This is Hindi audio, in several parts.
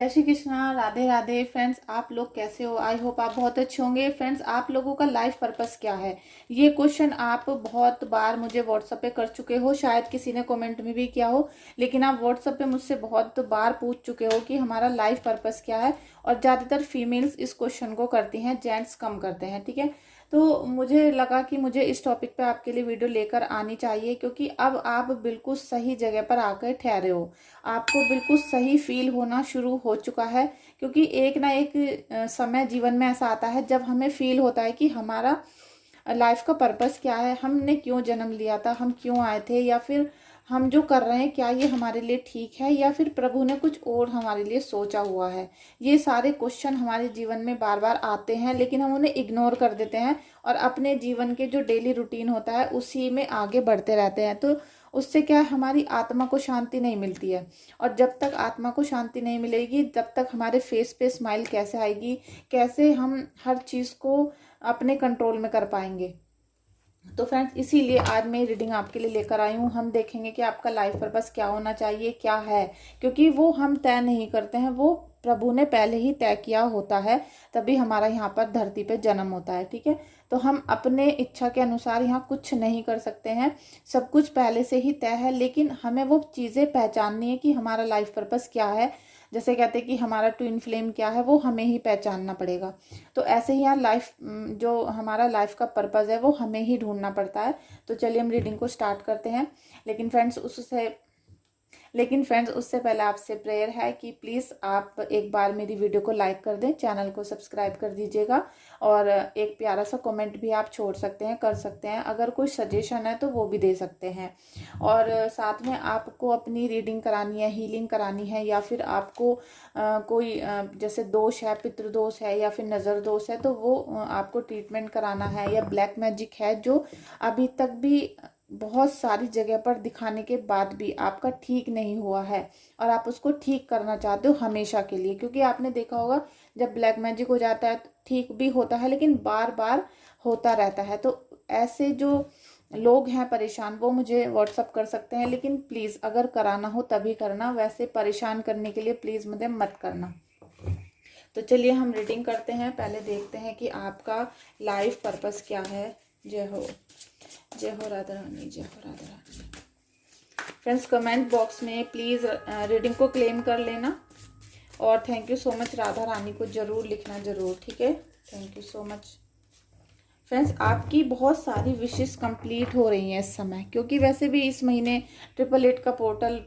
जय श्री कृष्णा। राधे राधे फ्रेंड्स, आप लोग कैसे हो? आई होप आप बहुत अच्छे होंगे। फ्रेंड्स, आप लोगों का लाइफ पर्पस क्या है? ये क्वेश्चन आप बहुत बार मुझे व्हाट्सएप पे कर चुके हो, शायद किसी ने कमेंट में भी किया हो, लेकिन आप व्हाट्सएप पे मुझसे बहुत बार पूछ चुके हो कि हमारा लाइफ पर्पस क्या है। और ज़्यादातर फीमेल्स इस क्वेश्चन को करती हैं, जेंट्स कम करते हैं। ठीक है, तो मुझे लगा कि मुझे इस टॉपिक पे आपके लिए वीडियो लेकर आनी चाहिए, क्योंकि अब आप बिल्कुल सही जगह पर आकर ठहरे हो। आपको बिल्कुल सही फील होना शुरू हो चुका है, क्योंकि एक ना एक समय जीवन में ऐसा आता है जब हमें फील होता है कि हमारा लाइफ का पर्पस क्या है, हमने क्यों जन्म लिया था, हम क्यों आए थे, या फिर हम जो कर रहे हैं क्या ये हमारे लिए ठीक है, या फिर प्रभु ने कुछ और हमारे लिए सोचा हुआ है। ये सारे क्वेश्चन हमारे जीवन में बार बार आते हैं, लेकिन हम उन्हें इग्नोर कर देते हैं और अपने जीवन के जो डेली रूटीन होता है उसी में आगे बढ़ते रहते हैं। तो उससे क्या है, हमारी आत्मा को शांति नहीं मिलती है। और जब तक आत्मा को शांति नहीं मिलेगी, तब तक हमारे फेस पे स्माइल कैसे आएगी, कैसे हम हर चीज़ को अपने कंट्रोल में कर पाएंगे। तो फ्रेंड्स, इसीलिए आज मैं रीडिंग आपके लिए लेकर आई हूँ। हम देखेंगे कि आपका लाइफ पर्पस क्या होना चाहिए, क्या है, क्योंकि वो हम तय नहीं करते हैं, वो प्रभु ने पहले ही तय किया होता है, तभी हमारा यहाँ पर धरती पे जन्म होता है। ठीक है, तो हम अपने इच्छा के अनुसार यहाँ कुछ नहीं कर सकते हैं, सब कुछ पहले से ही तय है। लेकिन हमें वो चीज़ें पहचाननी है कि हमारा लाइफ पर्पस क्या है। जैसे कहते हैं कि हमारा ट्विन फ्लेम क्या है, वो हमें ही पहचानना पड़ेगा। तो ऐसे ही यार लाइफ, जो हमारा लाइफ का पर्पस है वो हमें ही ढूंढना पड़ता है। तो चलिए हम रीडिंग को स्टार्ट करते हैं। लेकिन फ्रेंड्स उससे पहले आपसे प्रेयर है कि प्लीज़ आप एक बार मेरी वीडियो को लाइक कर दें, चैनल को सब्सक्राइब कर दीजिएगा, और एक प्यारा सा कमेंट भी आप छोड़ सकते हैं, कर सकते हैं। अगर कोई सजेशन है तो वो भी दे सकते हैं। और साथ में आपको अपनी रीडिंग करानी है, हीलिंग करानी है, या फिर आपको कोई जैसे दोष है, पितृदोष है, या फिर नज़र दोष है, तो वो आपको ट्रीटमेंट कराना है, या ब्लैक मैजिक है जो अभी तक भी बहुत सारी जगह पर दिखाने के बाद भी आपका ठीक नहीं हुआ है, और आप उसको ठीक करना चाहते हो हमेशा के लिए। क्योंकि आपने देखा होगा, जब ब्लैक मैजिक हो जाता है तो ठीक भी होता है, लेकिन बार बार होता रहता है। तो ऐसे जो लोग हैं परेशान, वो मुझे व्हाट्सअप कर सकते हैं, लेकिन प्लीज़ अगर कराना हो तभी करना, वैसे परेशान करने के लिए प्लीज़ मुझे मत करना। तो चलिए हम रीडिंग करते हैं। पहले देखते हैं कि आपका लाइफ पर्पस क्या है। जय हो, जय हो राधा रानी, जय हो Radha Rani. Friends, comment box में प्लीज़ रीडिंग को क्लेम कर लेना, और thank you so much Radha Rani को ज़रूर लिखना, ज़रूर। ठीक है, thank you so much. Friends, आपकी बहुत सारी विशेस कंप्लीट हो रही हैं इस समय, क्योंकि वैसे भी इस महीने 888 का पोर्टल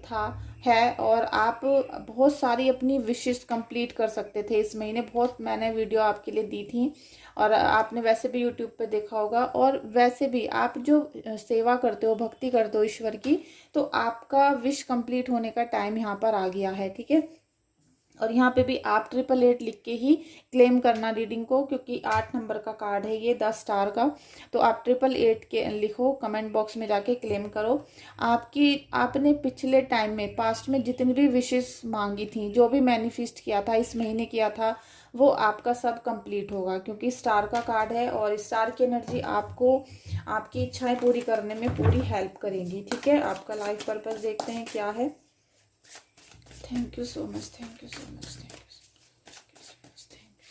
है, और आप बहुत सारी अपनी विशेस कंप्लीट कर सकते थे इस महीने। बहुत मैंने वीडियो आपके लिए दी थी, और आपने वैसे भी यूट्यूब पे देखा होगा। और वैसे भी आप जो सेवा करते हो, भक्ति करते हो ईश्वर की, तो आपका विश कंप्लीट होने का टाइम यहाँ पर आ गया है। ठीक है, और यहाँ पे भी आप 888 लिख के ही क्लेम करना रीडिंग को, क्योंकि 8 नंबर का कार्ड है ये, 10 स्टार का। तो आप 888 के लिखो, कमेंट बॉक्स में जाके क्लेम करो। आपने पिछले टाइम में, पास्ट में जितनी भी विशेस मांगी थी, जो भी मैनिफेस्ट किया था, इस महीने किया था, वो आपका सब कंप्लीट होगा, क्योंकि स्टार का कार्ड है, और स्टार की एनर्जी आपको आपकी इच्छाएं पूरी करने में पूरी हेल्प करेंगी। ठीक है, आपका लाइफ पर्पस देखते हैं क्या है। Thank you so much, thank you so much, thank you so much, thank you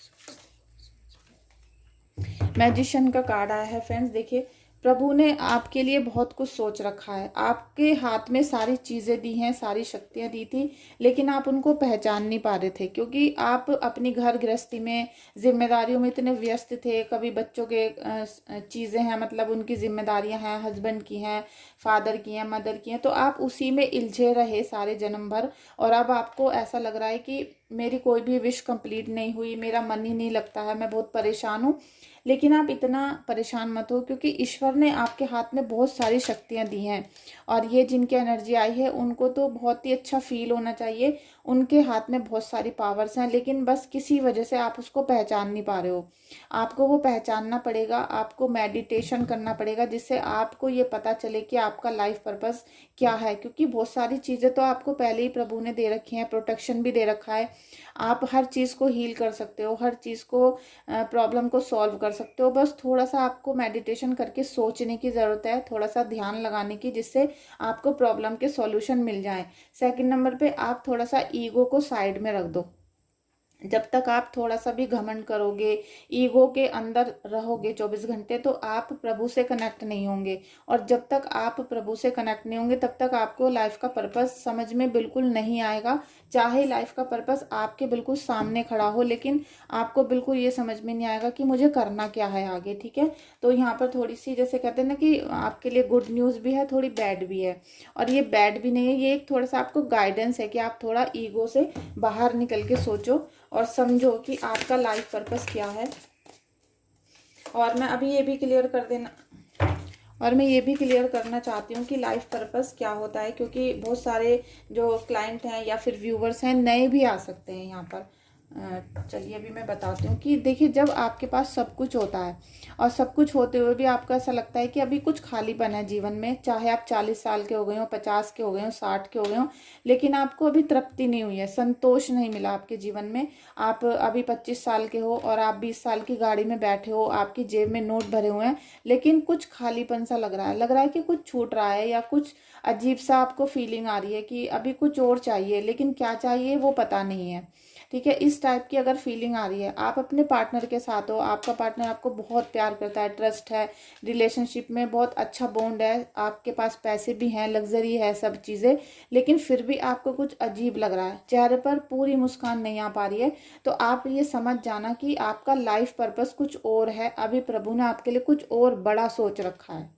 so much. Magician का कार्ड आया है। फ्रेंड्स देखिए, प्रभु ने आपके लिए बहुत कुछ सोच रखा है, आपके हाथ में सारी चीज़ें दी हैं, सारी शक्तियां दी थी, लेकिन आप उनको पहचान नहीं पा रहे थे, क्योंकि आप अपनी घर गृहस्थी में, जिम्मेदारियों में इतने व्यस्त थे। कभी बच्चों के चीज़ें हैं, मतलब उनकी जिम्मेदारियां हैं, हस्बैंड की हैं, फादर की हैं, मदर की हैं, तो आप उसी में उलझे रहे सारे जन्म भर। और अब आपको ऐसा लग रहा है कि मेरी कोई भी विश कंप्लीट नहीं हुई, मेरा मन ही नहीं लगता है, मैं बहुत परेशान हूँ। लेकिन आप इतना परेशान मत हो, क्योंकि ईश्वर ने आपके हाथ में बहुत सारी शक्तियाँ दी हैं, और ये जिनकी एनर्जी आई है उनको तो बहुत ही अच्छा फील होना चाहिए। उनके हाथ में बहुत सारी पावर्स हैं, लेकिन बस किसी वजह से आप उसको पहचान नहीं पा रहे हो। आपको वो पहचानना पड़ेगा, आपको मेडिटेशन करना पड़ेगा, जिससे आपको ये पता चले कि आपका लाइफ पर्पस क्या है। क्योंकि बहुत सारी चीज़ें तो आपको पहले ही प्रभु ने दे रखी हैं, प्रोटेक्शन भी दे रखा है। आप हर चीज़ को हील कर सकते हो, हर चीज़ को, प्रॉब्लम को सॉल्व कर सकते हो। बस थोड़ा सा आपको मेडिटेशन करके सोचने की ज़रूरत है, थोड़ा सा ध्यान लगाने की, जिससे आपको प्रॉब्लम के सॉल्यूशन मिल जाए। सेकंड नंबर पे आप थोड़ा सा ईगो को साइड में रख दो। जब तक आप थोड़ा सा भी घमंड करोगे, ईगो के अंदर रहोगे 24 घंटे, तो आप प्रभु से कनेक्ट नहीं होंगे। और जब तक आप प्रभु से कनेक्ट नहीं होंगे तब तक आपको लाइफ का पर्पस समझ में बिल्कुल नहीं आएगा। चाहे लाइफ का पर्पस आपके बिल्कुल सामने खड़ा हो, लेकिन आपको बिल्कुल ये समझ में नहीं आएगा कि मुझे करना क्या है आगे। ठीक है, तो यहाँ पर थोड़ी सी, जैसे कहते हैं ना कि आपके लिए गुड न्यूज़ भी है, थोड़ी बैड भी है। और ये बैड भी नहीं है, ये एक थोड़ा सा आपको गाइडेंस है कि आप थोड़ा ईगो से बाहर निकल के सोचो और समझो कि आपका लाइफ पर्पस क्या है। और मैं अभी ये भी क्लियर कर देना, और मैं ये भी क्लियर करना चाहती हूँ कि लाइफ पर्पस क्या होता है, क्योंकि बहुत सारे जो क्लाइंट हैं या फिर व्यूवर्स हैं नए भी आ सकते हैं यहाँ पर। चलिए अभी मैं बताती हूँ कि देखिए, जब आपके पास सब कुछ होता है और सब कुछ होते हुए भी आपको ऐसा लगता है कि अभी कुछ खालीपन है जीवन में, चाहे आप 40 साल के हो गए हो, 50 के हो गए हो, 60 के हो गए हो, लेकिन आपको अभी तृप्ति नहीं हुई है, संतोष नहीं मिला आपके जीवन में। आप अभी 25 साल के हो और आप 20 साल की गाड़ी में बैठे हो, आपकी जेब में नोट भरे हुए हैं, लेकिन कुछ खालीपन सा लग रहा है कि कुछ छूट रहा है, या कुछ अजीब सा आपको फीलिंग आ रही है कि अभी कुछ और चाहिए, लेकिन क्या चाहिए वो पता नहीं है। ठीक है, इस टाइप की अगर फीलिंग आ रही है, आप अपने पार्टनर के साथ हो, आपका पार्टनर आपको बहुत प्यार करता है, ट्रस्ट है, रिलेशनशिप में बहुत अच्छा बॉन्ड है, आपके पास पैसे भी हैं, लग्जरी है, सब चीज़ें, लेकिन फिर भी आपको कुछ अजीब लग रहा है, चेहरे पर पूरी मुस्कान नहीं आ पा रही है, तो आप ये समझ जाना कि आपका लाइफ पर्पस कुछ और है। अभी प्रभु ने आपके लिए कुछ और बड़ा सोच रखा है।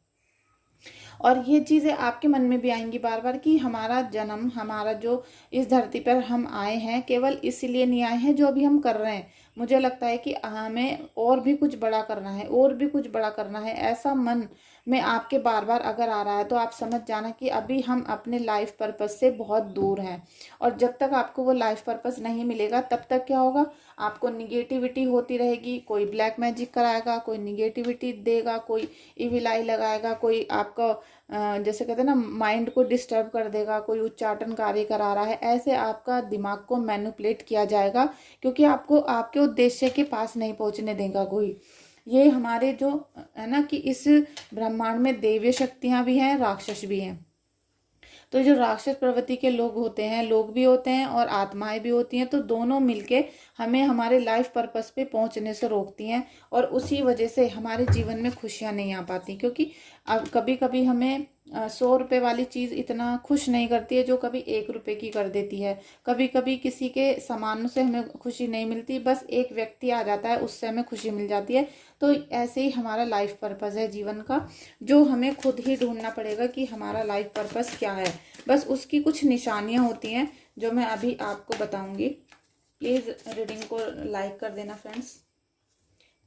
और ये चीज़ें आपके मन में भी आएंगी बार बार कि हमारा जन्म, हमारा जो इस धरती पर हम आए हैं, केवल इसलिए नहीं आए हैं जो अभी हम कर रहे हैं। मुझे लगता है कि हमें और भी कुछ बड़ा करना है, और भी कुछ बड़ा करना है, ऐसा मन में आपके बार बार अगर आ रहा है, तो आप समझ जाना कि अभी हम अपने लाइफ पर्पस से बहुत दूर हैं। और जब तक आपको वो लाइफ पर्पस नहीं मिलेगा, तब तक क्या होगा, आपको निगेटिविटी होती रहेगी। कोई ब्लैक मैजिक कराएगा, कोई निगेटिविटी देगा, कोई इविल आई लगाएगा, कोई आपका जैसे कहते हैं ना, माइंड को डिस्टर्ब कर देगा, कोई उच्चाटन कार्य करा रहा है, ऐसे आपका दिमाग को मैनिपुलेट किया जाएगा, क्योंकि आपको आपके उद्देश्य के पास नहीं पहुंचने देगा कोई। ये हमारे जो है ना कि इस ब्रह्मांड में दैवीय शक्तियां भी हैं, राक्षस भी हैं। तो जो राक्षस प्रवृत्ति के लोग होते हैं, लोग भी होते हैं और आत्माएं भी होती हैं, तो दोनों मिलके हमें हमारे लाइफ पर्पस पे पहुंचने से रोकती हैं, और उसी वजह से हमारे जीवन में खुशियां नहीं आ पाती। क्योंकि अब कभी कभी हमें 100 रुपए वाली चीज़ इतना खुश नहीं करती है जो कभी 1 रुपए की कर देती है। कभी कभी किसी के सामानों से हमें खुशी नहीं मिलती, बस एक व्यक्ति आ जाता है, उससे हमें खुशी मिल जाती है। तो ऐसे ही हमारा लाइफ पर्पस है जीवन का, जो हमें खुद ही ढूंढना पड़ेगा कि हमारा लाइफ पर्पस क्या है। बस उसकी कुछ निशानियां होती हैं जो मैं अभी आपको बताऊंगी। प्लीज़ रीडिंग को लाइक कर देना फ्रेंड्स।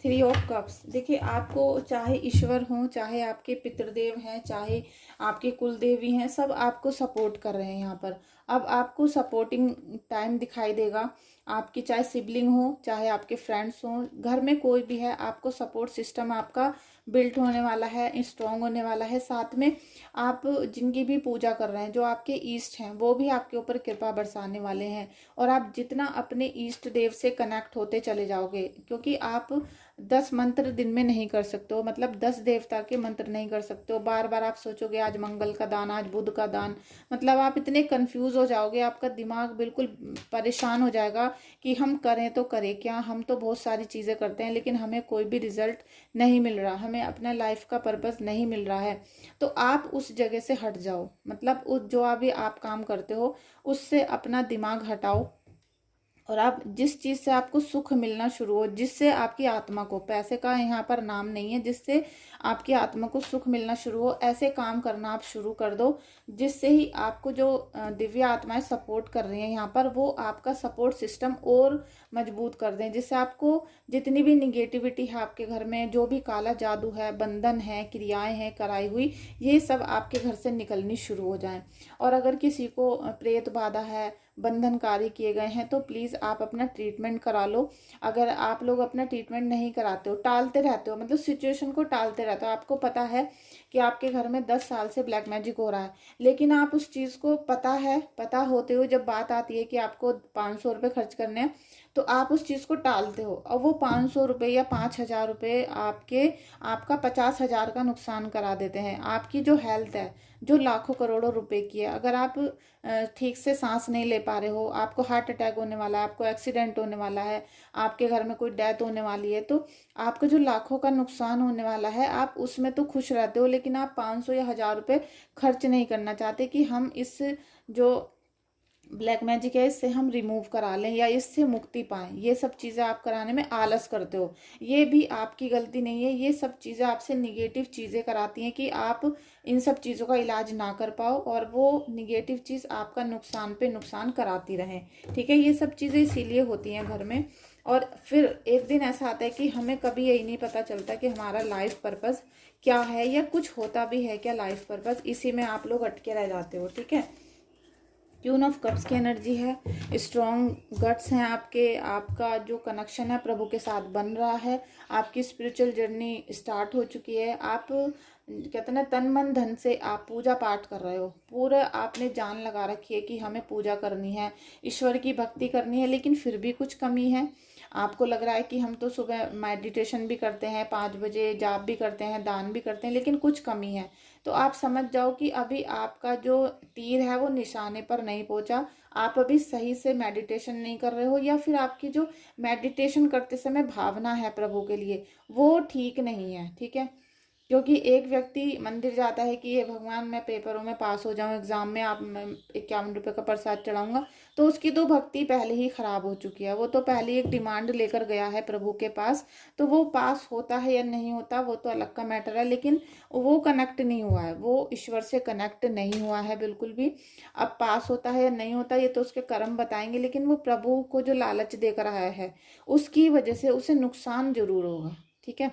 3 ऑफ कप्स, देखिए आपको चाहे ईश्वर हो, चाहे आपके पितृदेव हैं, चाहे आपके कुल देवी हैं, सब आपको सपोर्ट कर रहे हैं यहाँ पर। अब आपको सपोर्टिंग टाइम दिखाई देगा। आपकी चाहे सिबलिंग हो, चाहे आपके फ्रेंड्स हों, घर में कोई भी है, आपको सपोर्ट सिस्टम आपका बिल्ट होने वाला है, स्ट्रॉन्ग होने वाला है। साथ में आप जिनकी भी पूजा कर रहे हैं, जो आपके ईष्ट हैं, वो भी आपके ऊपर कृपा बरसाने वाले हैं। और आप जितना अपने ईष्ट देव से कनेक्ट होते चले जाओगे, क्योंकि आप 10 मंत्र दिन में नहीं कर सकते हो, मतलब 10 देवता के मंत्र नहीं कर सकते हो। बार बार आप सोचोगे आज मंगल का दान, आज बुध का दान, मतलब आप इतने कंफ्यूज हो जाओगे, आपका दिमाग बिल्कुल परेशान हो जाएगा कि हम करें तो करें क्या। हम तो बहुत सारी चीज़ें करते हैं, लेकिन हमें कोई भी रिजल्ट नहीं मिल रहा, हमें अपना लाइफ का पर्पस नहीं मिल रहा है। तो आप उस जगह से हट जाओ, मतलब उस जो अभी आप काम करते हो उससे अपना दिमाग हटाओ, और आप जिस चीज़ से आपको सुख मिलना शुरू हो, जिससे आपकी आत्मा को, पैसे का यहाँ पर नाम नहीं है, जिससे आपकी आत्मा को सुख मिलना शुरू हो, ऐसे काम करना आप शुरू कर दो, जिससे ही आपको जो दिव्य आत्माएं सपोर्ट कर रही हैं यहाँ पर, वो आपका सपोर्ट सिस्टम और मजबूत कर दें, जिससे आपको जितनी भी निगेटिविटी है आपके घर में, जो भी काला जादू है, बंधन है, क्रियाएं हैं कराई हुई, ये सब आपके घर से निकलनी शुरू हो जाएं। और अगर किसी को प्रेत बाधा है, बंधनकारी किए गए हैं, तो प्लीज़ आप अपना ट्रीटमेंट करा लो। अगर आप लोग अपना ट्रीटमेंट नहीं कराते हो, टालते रहते हो, मतलब सिचुएशन को टालते रहते हो, आपको पता है कि आपके घर में 10 साल से ब्लैक मैजिक हो रहा है, लेकिन आप उस चीज़ को पता होते हुए जब बात आती है कि आपको 500 रुपये खर्च करने हैं, तो आप उस चीज़ को टालते हो, और वो 500 रुपये या 5,000 रुपये आपका 50,000 का नुकसान करा देते हैं। आपकी जो हेल्थ है, जो लाखों करोड़ों रुपए की है। अगर आप ठीक से सांस नहीं ले पा रहे हो, आपको हार्ट अटैक होने वाला है, आपको एक्सीडेंट होने वाला है, आपके घर में कोई डेथ होने वाली है, तो आपका जो लाखों का नुकसान होने वाला है, आप उसमें तो खुश रहते हो, लेकिन आप 500 या 1000 रुपये खर्च नहीं करना चाहते कि हम इस जो ब्लैक मैजिक है इससे हम रिमूव करा लें या इससे मुक्ति पाएं। ये सब चीज़ें आप कराने में आलस करते हो। ये भी आपकी गलती नहीं है, ये सब चीज़ें आपसे निगेटिव चीज़ें कराती हैं कि आप इन सब चीज़ों का इलाज ना कर पाओ और वो निगेटिव चीज़ आपका नुकसान पे नुकसान कराती रहे। ठीक है, ये सब चीज़ें इसीलिए होती हैं घर में। और फिर एक दिन ऐसा आता है कि हमें कभी यही नहीं पता चलता कि हमारा लाइफ पर्पस क्या है, या कुछ होता भी है क्या लाइफ पर्पस, इसी में आप लोग अटके रह जाते हो। ठीक है, क्यून ऑफ कप्स की एनर्जी है, स्ट्रॉन्ग गट्स हैं आपके, आपका जो कनेक्शन है प्रभु के साथ बन रहा है, आपकी स्पिरिचुअल जर्नी स्टार्ट हो चुकी है। आप कहते हैं ना तन मन धन से आप पूजा पाठ कर रहे हो, पूरा आपने जान लगा रखी है कि हमें पूजा करनी है, ईश्वर की भक्ति करनी है, लेकिन फिर भी कुछ कमी है। आपको लग रहा है कि हम तो सुबह मेडिटेशन भी करते हैं, 5 बजे जाप भी करते हैं, दान भी करते हैं, लेकिन कुछ कमी है। तो आप समझ जाओ कि अभी आपका जो तीर है वो निशाने पर नहीं पहुंचा। आप अभी सही से मेडिटेशन नहीं कर रहे हो, या फिर आपकी जो मेडिटेशन करते समय भावना है प्रभु के लिए वो ठीक नहीं है। ठीक है, क्योंकि एक व्यक्ति मंदिर जाता है कि ये भगवान मैं पेपरों में पास हो जाऊं, एग्जाम में आप 51 रुपये का प्रसाद चढ़ाऊंगा, तो उसकी तो भक्ति पहले ही खराब हो चुकी है। वो तो पहले ही एक डिमांड लेकर गया है प्रभु के पास, तो वो पास होता है या नहीं होता वो तो अलग का मैटर है, लेकिन वो कनेक्ट नहीं हुआ है, वो ईश्वर से कनेक्ट नहीं हुआ है बिल्कुल भी। अब पास होता है या नहीं होता ये तो उसके कर्म बताएंगे, लेकिन वो प्रभु को जो लालच देकर आया है उसकी वजह से उसे नुकसान जरूर होगा। ठीक है,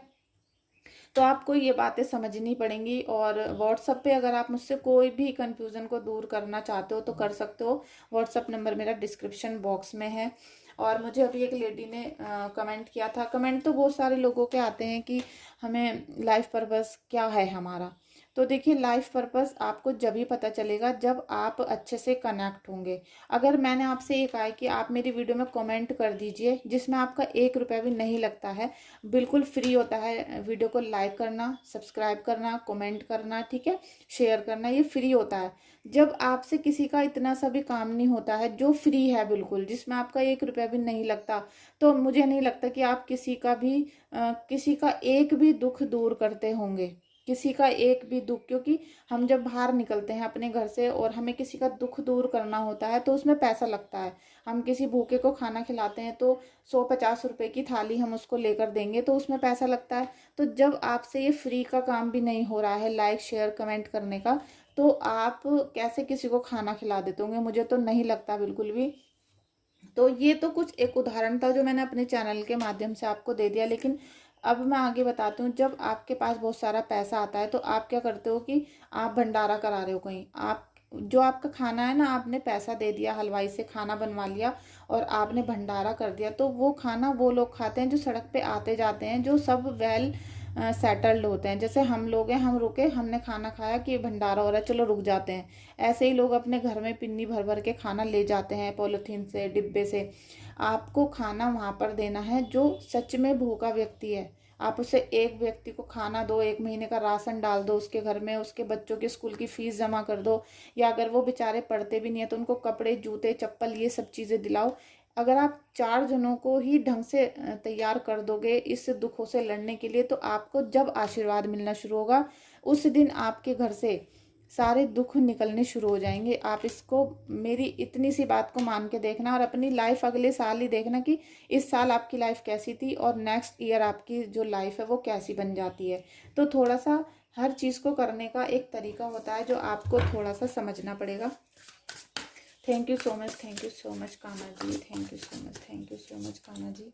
तो आपको ये बातें समझनी पड़ेंगी। और व्हाट्सएप पे अगर आप मुझसे कोई भी कंफ्यूजन को दूर करना चाहते हो तो कर सकते हो। व्हाट्सएप नंबर मेरा डिस्क्रिप्शन बॉक्स में है। और मुझे अभी एक लेडी ने कमेंट किया था, कमेंट तो बहुत सारे लोगों के आते हैं कि हमें लाइफ पर्पस क्या है हमारा। तो देखिए, लाइफ पर्पस आपको जब ही पता चलेगा जब आप अच्छे से कनेक्ट होंगे। अगर मैंने आपसे ये कहा है कि आप मेरी वीडियो में कमेंट कर दीजिए, जिसमें आपका 1 रुपया भी नहीं लगता है, बिल्कुल फ्री होता है। वीडियो को लाइक करना, सब्सक्राइब करना, कमेंट करना, ठीक है, शेयर करना, ये फ्री होता है। जब आपसे किसी का इतना सा भी काम नहीं होता है जो फ्री है बिल्कुल, जिसमें आपका 1 रुपया भी नहीं लगता, तो मुझे नहीं लगता कि आप किसी का एक भी दुख दूर करते होंगे, किसी का एक भी दुख। क्योंकि हम जब बाहर निकलते हैं अपने घर से और हमें किसी का दुख दूर करना होता है तो उसमें पैसा लगता है। हम किसी भूखे को खाना खिलाते हैं तो 150 रुपए की थाली हम उसको लेकर देंगे तो उसमें पैसा लगता है। तो जब आपसे ये फ्री का काम भी नहीं हो रहा है लाइक शेयर कमेंट करने का, तो आप कैसे किसी को खाना खिला देते होंगे? मुझे तो नहीं लगता बिल्कुल भी। तो ये तो कुछ एक उदाहरण था जो मैंने अपने चैनल के माध्यम से आपको दे दिया, लेकिन अब मैं आगे बताती हूँ। जब आपके पास बहुत सारा पैसा आता है तो आप क्या करते हो कि आप भंडारा करा रहे हो कहीं, आप जो आपका खाना है ना, आपने पैसा दे दिया, हलवाई से खाना बनवा लिया और आपने भंडारा कर दिया, तो वो खाना वो लोग खाते हैं जो सड़क पे आते जाते हैं, जो सब वेल सेटल्ड होते हैं। जैसे हम लोग हैं, हम रुके, हमने खाना खाया कि भंडारा हो रहा है चलो रुक जाते हैं, ऐसे ही लोग अपने घर में पिन्नी भर भर के खाना ले जाते हैं, पॉलीथीन से, डिब्बे से। आपको खाना वहां पर देना है जो सच में भूखा व्यक्ति है। आप उसे एक व्यक्ति को खाना दो, 1 महीने का राशन डाल दो उसके घर में, उसके बच्चों की स्कूल की फीस जमा कर दो, या अगर वो बेचारे पढ़ते भी नहीं है तो उनको कपड़े, जूते, चप्पल, ये सब चीज़ें दिलाओ। अगर आप 4 जनों को ही ढंग से तैयार कर दोगे इस दुखों से लड़ने के लिए, तो आपको जब आशीर्वाद मिलना शुरू होगा उस दिन आपके घर से सारे दुख निकलने शुरू हो जाएंगे। आप इसको, मेरी इतनी सी बात को मान के देखना और अपनी लाइफ अगले साल ही देखना कि इस साल आपकी लाइफ कैसी थी और नेक्स्ट ईयर आपकी जो लाइफ है वो कैसी बन जाती है। तो थोड़ा सा हर चीज़ को करने का एक तरीका होता है जो आपको थोड़ा सा समझना पड़ेगा। Thank you so much, thank you so much Kanha ji, thank you so much, thank you so much Kanha ji.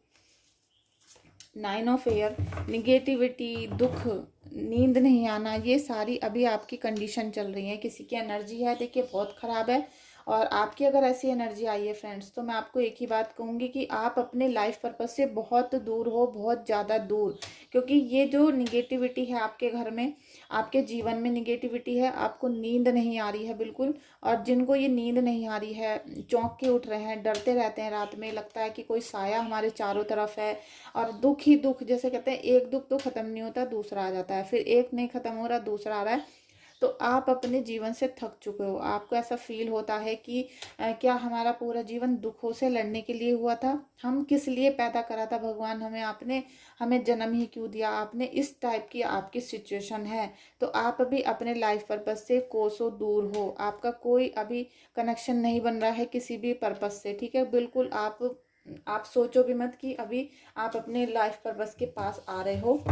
9 of air, negativity, दुख, नींद नहीं आना, ये सारी अभी आपकी कंडीशन चल रही है। किसी की एनर्जी है देखिए बहुत ख़राब है, और आपकी अगर ऐसी एनर्जी आई है फ्रेंड्स, तो मैं आपको एक ही बात कहूँगी कि आप अपने लाइफ पर्पस से बहुत दूर हो, बहुत ज़्यादा दूर। क्योंकि ये जो निगेटिविटी है आपके घर में, आपके जीवन में निगेटिविटी है, आपको नींद नहीं आ रही है बिल्कुल। और जिनको ये नींद नहीं आ रही है, चौंक के उठ रहे हैं, डरते रहते हैं रात में, लगता है कि कोई साया हमारे चारों तरफ है, और दुख ही दुख, जैसे कहते हैं एक दुख तो ख़त्म नहीं होता दूसरा आ जाता है, फिर एक नहीं ख़त्म हो रहा दूसरा आ रहा है। तो आप अपने जीवन से थक चुके हो। आपको ऐसा फील होता है कि क्या हमारा पूरा जीवन दुखों से लड़ने के लिए हुआ था? हम किस लिए पैदा करा था भगवान हमें? आपने हमें जन्म ही क्यों दिया? आपने इस टाइप की आपकी सिचुएशन है, तो आप अभी अपने लाइफ पर्पस से कोसों दूर हो। आपका कोई अभी कनेक्शन नहीं बन रहा है किसी भी पर्पस से, ठीक है? बिल्कुल आप सोचो भी मत कि अभी आप अपने लाइफ पर्पस के पास आ रहे हो।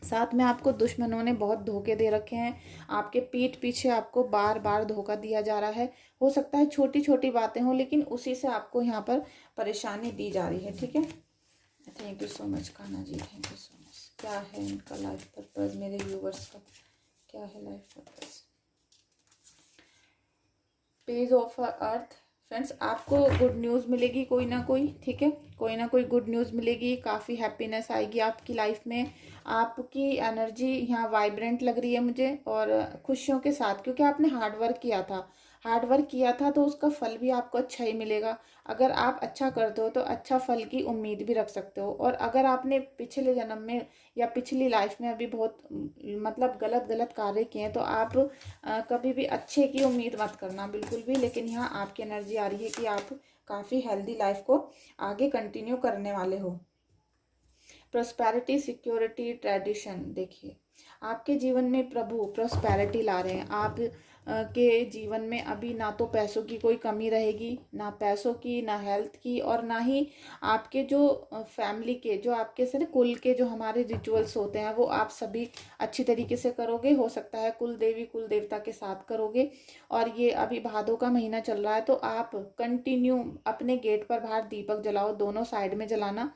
साथ में आपको दुश्मनों ने बहुत धोखे दे रखे हैं। आपके पीठ पीछे आपको बार बार धोखा दिया जा रहा है। हो सकता है छोटी छोटी बातें हों, लेकिन उसी से आपको यहाँ पर परेशानी दी जा रही है, ठीक है? Thank you so much Kanha ji, thank you so much. क्या है इनका लाइफ पर्पस, मेरे व्यूवर्स का क्या है life purpose? Page of earth. Friends, आपको गुड न्यूज़ मिलेगी कोई ना कोई, ठीक है? कोई ना कोई गुड न्यूज़ मिलेगी, काफ़ी हैप्पीनेस आएगी आपकी लाइफ में। आपकी एनर्जी यहाँ वाइब्रेंट लग रही है मुझे, और खुशियों के साथ, क्योंकि आपने हार्ड वर्क किया था तो उसका फल भी आपको अच्छा ही मिलेगा। अगर आप अच्छा करते हो तो अच्छा फल की उम्मीद भी रख सकते हो। और अगर आपने पिछले जन्म में या पिछली लाइफ में अभी बहुत मतलब गलत कार्य किए हैं, तो आप कभी भी अच्छे की उम्मीद मत करना बिल्कुल भी। लेकिन यहाँ आपकी एनर्जी आ रही है कि आप काफ़ी हेल्दी लाइफ को आगे कंटिन्यू करने वाले हो। Prosperity, security, tradition. देखिए, आपके जीवन में प्रभु प्रोस्पैरिटी ला रहे हैं। आप के जीवन में अभी ना तो पैसों की कोई कमी रहेगी, ना पैसों की, ना हेल्थ की, और ना ही आपके जो फैमिली के, जो आपके से कुल के जो हमारे रिचुअल्स होते हैं वो आप सभी अच्छी तरीके से करोगे। हो सकता है कुल देवी कुल देवता के साथ करोगे। और ये अभी भादों का महीना चल रहा है, तो आप कंटिन्यू अपने गेट पर बाहर दीपक जलाओ, दोनों साइड में जलाना।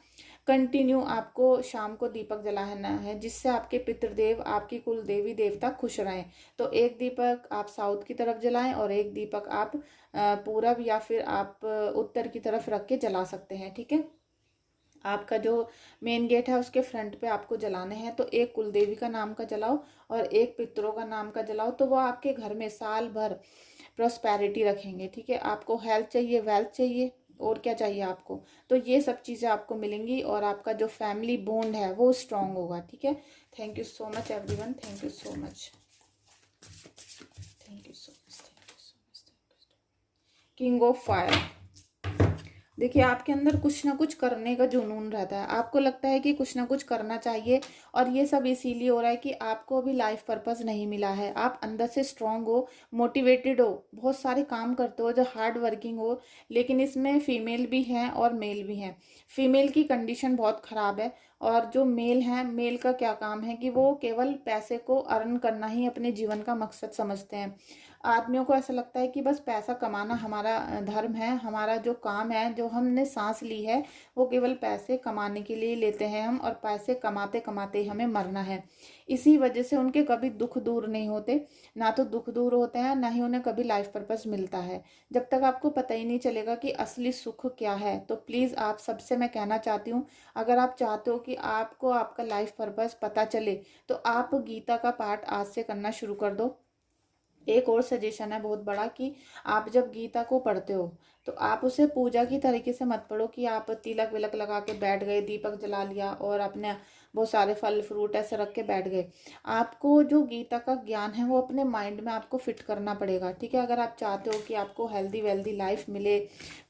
कंटिन्यू आपको शाम को दीपक जलाना है, जिससे आपके पितृदेव, आपकी कुल देवी देवता खुश रहें। तो एक दीपक आप साउथ की तरफ जलाएं और एक दीपक आप पूरब या फिर आप उत्तर की तरफ रख के जला सकते हैं, ठीक है? आपका जो मेन गेट है उसके फ्रंट पे आपको जलाने हैं। तो एक कुलदेवी का नाम का जलाओ और एक पितरों का नाम का जलाओ, तो वो आपके घर में साल भर प्रॉस्पेरिटी रखेंगे, ठीक है? आपको हेल्थ चाहिए, वेल्थ चाहिए, और क्या चाहिए आपको? तो ये सब चीज़ें आपको मिलेंगी, और आपका जो फैमिली बॉन्ड है वो स्ट्रांग होगा, ठीक है? Thank you so much everyone, thank you so much, thank you so much, thank you so much, thank you. King of fire. देखिए, आपके अंदर कुछ ना कुछ करने का जुनून रहता है। आपको लगता है कि कुछ ना कुछ करना चाहिए, और ये सब इसीलिए हो रहा है कि आपको अभी लाइफ पर्पस नहीं मिला है। आप अंदर से स्ट्रांग हो, मोटिवेटेड हो, बहुत सारे काम करते हो, जो हार्ड वर्किंग हो। लेकिन इसमें फीमेल भी हैं और मेल भी हैं। फीमेल की कंडीशन बहुत ख़राब है, और जो मेल हैं, मेल का क्या काम है कि वो केवल पैसे को अर्न करना ही अपने जीवन का मकसद समझते हैं। आदमियों को ऐसा लगता है कि बस पैसा कमाना हमारा धर्म है, हमारा जो काम है, जो हमने सांस ली है, वो केवल पैसे कमाने के लिए लेते हैं हम, और पैसे कमाते कमाते ही हमें मरना है। इसी वजह से उनके कभी दुख दूर नहीं होते, ना तो दुख दूर होते हैं, ना ही उन्हें कभी लाइफ पर्पस मिलता है। जब तक आपको पता ही नहीं चलेगा कि असली सुख क्या है। तो प्लीज़ आप सबसे मैं कहना चाहती हूँ, अगर आप चाहते हो कि आपको आपका लाइफ पर्पस पता चले, तो आप गीता का पाठ आज से करना शुरू कर दो। एक और सजेशन है बहुत बड़ा, कि आप जब गीता को पढ़ते हो तो आप उसे पूजा की तरीके से मत पढ़ो कि आप तिलक विलक लगा के बैठ गए, दीपक जला लिया और अपने बहुत सारे फल फ्रूट ऐसे रख के बैठ गए। आपको जो गीता का ज्ञान है वो अपने माइंड में आपको फिट करना पड़ेगा, ठीक है? अगर आप चाहते हो कि आपको हेल्दी वेल्दी लाइफ मिले,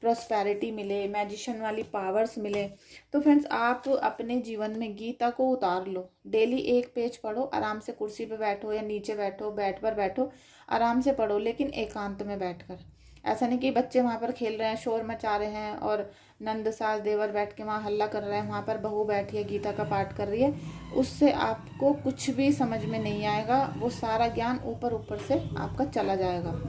प्रॉस्पेरिटी मिले, मैजिशियन वाली पावर्स मिले, तो फ्रेंड्स आप अपने जीवन में गीता को उतार लो। डेली एक पेज पढ़ो, आराम से कुर्सी पे बैठो या नीचे बैठो, बेड पर बैठो, आराम से पढ़ो, लेकिन एकांत में बैठकर। ऐसा नहीं कि बच्चे वहाँ पर खेल रहे हैं, शोर मचा रहे हैं, और नंद सास देवर बैठ के वहाँ हल्ला कर रहे हैं, वहाँ पर बहू बैठी है गीता का पाठ कर रही है। उससे आपको कुछ भी समझ में नहीं आएगा, वो सारा ज्ञान ऊपर ऊपर से आपका चला जाएगा,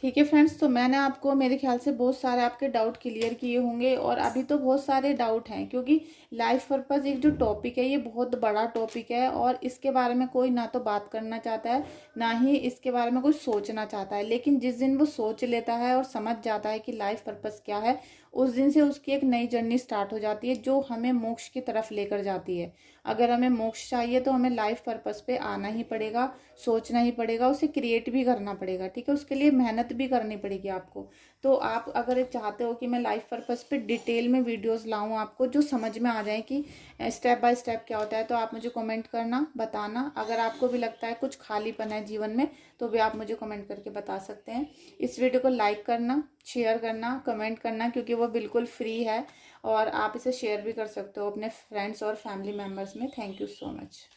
ठीक है फ्रेंड्स? तो मैंने आपको मेरे ख्याल से बहुत सारे आपके डाउट क्लियर किए होंगे, और अभी तो बहुत सारे डाउट हैं, क्योंकि लाइफ पर्पस एक जो टॉपिक है ये बहुत बड़ा टॉपिक है, और इसके बारे में कोई ना तो बात करना चाहता है, ना ही इसके बारे में कोई सोचना चाहता है। लेकिन जिस दिन वो सोच लेता है और समझ जाता है कि लाइफ पर्पस क्या है, उस दिन से उसकी एक नई जर्नी स्टार्ट हो जाती है, जो हमें मोक्ष की तरफ लेकर जाती है। अगर हमें मोक्ष चाहिए तो हमें लाइफ पर्पस पे आना ही पड़ेगा, सोचना ही पड़ेगा, उसे क्रिएट भी करना पड़ेगा, ठीक है। उसके लिए मेहनत भी करनी पड़ेगी आपको। तो आप अगर चाहते हो कि मैं लाइफ पर्पस पे डिटेल में वीडियोस लाऊं आपको, जो समझ में आ जाए कि स्टेप बाय स्टेप क्या होता है, तो आप मुझे कमेंट करना, बताना। अगर आपको भी लगता है कुछ खालीपन है जीवन में, तो भी आप मुझे कमेंट करके बता सकते हैं। इस वीडियो को लाइक करना, शेयर करना, कमेंट करना, क्योंकि वो बिल्कुल फ्री है और आप इसे शेयर भी कर सकते हो अपने फ्रेंड्स और फैमिली मेम्बर्स में। Thank you so much.